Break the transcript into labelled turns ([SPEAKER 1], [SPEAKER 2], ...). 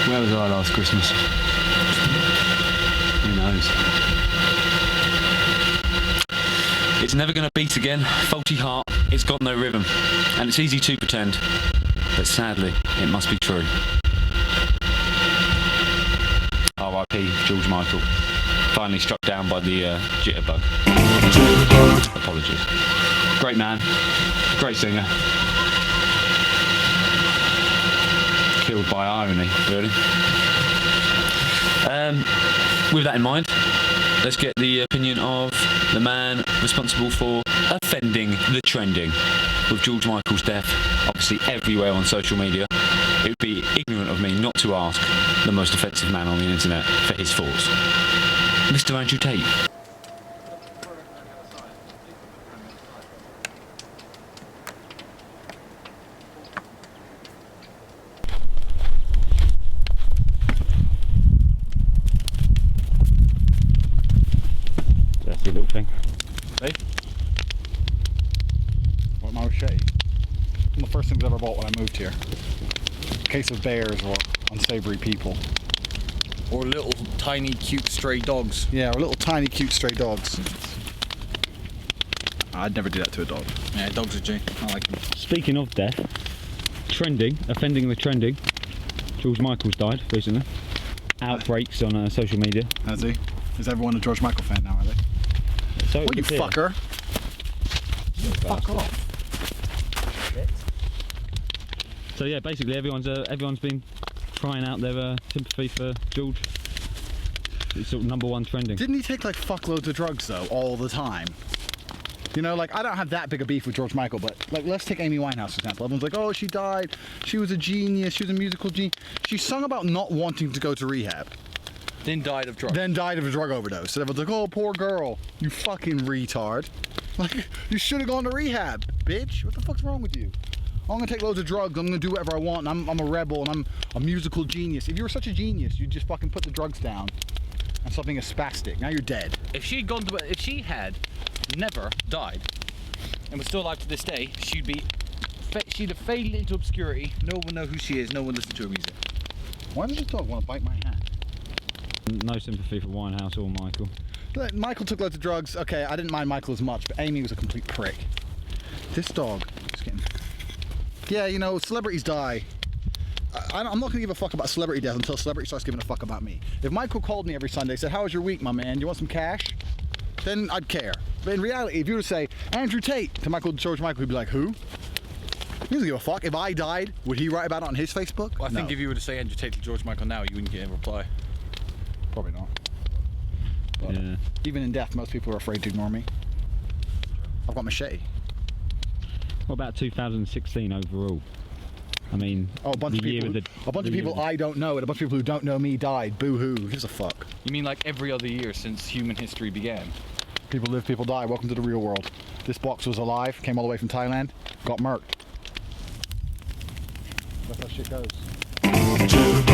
[SPEAKER 1] Where was I last Christmas? Who knows?
[SPEAKER 2] It's never going to beat again. Faulty heart, it's got no rhythm. And it's easy to pretend, but sadly, it must be true. R.I.P. George Michael. Finally struck down by the jitterbug. Apologies. Great man. Great singer. Killed by irony, really. With that in mind, let's get the opinion of the man responsible for offending the trending. With George Michael's death obviously everywhere on social media, it would be ignorant of me not to ask the most offensive man on the internet for his thoughts. Mr. Andrew Tate. That's your little thing.
[SPEAKER 3] Hey? What, my machete? One of the first things I ever bought when I moved here. A case of bears or unsavory people.
[SPEAKER 4] Or little tiny cute stray dogs.
[SPEAKER 3] Yeah, or little tiny cute stray dogs. I'd never do that to a dog.
[SPEAKER 4] Yeah, dogs are G. I like them.
[SPEAKER 2] Speaking of death, trending, offending the trending, George Michael's died recently. Outbreaks on social media.
[SPEAKER 3] Has he? Is everyone a George Michael fan now, are they?
[SPEAKER 2] So
[SPEAKER 3] What, you fucker? Fuck off.
[SPEAKER 2] So yeah, basically everyone's been crying out their sympathy for George. It's sort of #1 trending.
[SPEAKER 3] Didn't he take like fuckloads of drugs though, all the time? You know, like I don't have that big a beef with George Michael, but like let's take Amy Winehouse for example. Everyone's like, oh, she died. She was a genius. She was a musical genius. She sung about not wanting to go to rehab.
[SPEAKER 4] Then died of drugs.
[SPEAKER 3] Then died of a drug overdose. So everyone's like, oh, poor girl. You fucking retard. Like, you should have gone to rehab, bitch. What the fuck's wrong with you? I'm gonna take loads of drugs. I'm gonna do whatever I want. And I'm a rebel and I'm a musical genius. If you were such a genius, you'd just fucking put the drugs down and stop being a spastic. Now you're dead.
[SPEAKER 4] If she had never died and was still alive to this day, she'd have faded into obscurity. No one would know who she is. No one would listen to her music.
[SPEAKER 3] Why does this dog want to bite my hand?
[SPEAKER 2] No sympathy for Winehouse or Michael.
[SPEAKER 3] Look, Michael took loads of drugs. Okay, I didn't mind Michael as much, but Amy was a complete prick. This dog is getting... Yeah, you know, celebrities die. I'm not going to give a fuck about celebrity death until a celebrity starts giving a fuck about me. If Michael called me every Sunday and said, how was your week, my man? Do you want some cash? Then I'd care. But in reality, if you were to say, Andrew Tate to George Michael, he'd be like, who? He doesn't give a fuck. If I died, would he write about it on his Facebook?
[SPEAKER 4] Well, I think if you were to say Andrew Tate to George Michael now, you wouldn't get a reply.
[SPEAKER 3] Probably not. But
[SPEAKER 2] Yeah.
[SPEAKER 3] even in death, most people are afraid to ignore me. I've got machete.
[SPEAKER 2] What about 2016 overall? I mean,
[SPEAKER 3] Oh, a bunch of people I don't know and a bunch of people who don't know me died. Boo-hoo. Who gives a fuck?
[SPEAKER 4] You mean like every other year since human history began?
[SPEAKER 3] People live, people die. Welcome to the real world. This box was alive, came all the way from Thailand, got murked. That's how shit goes.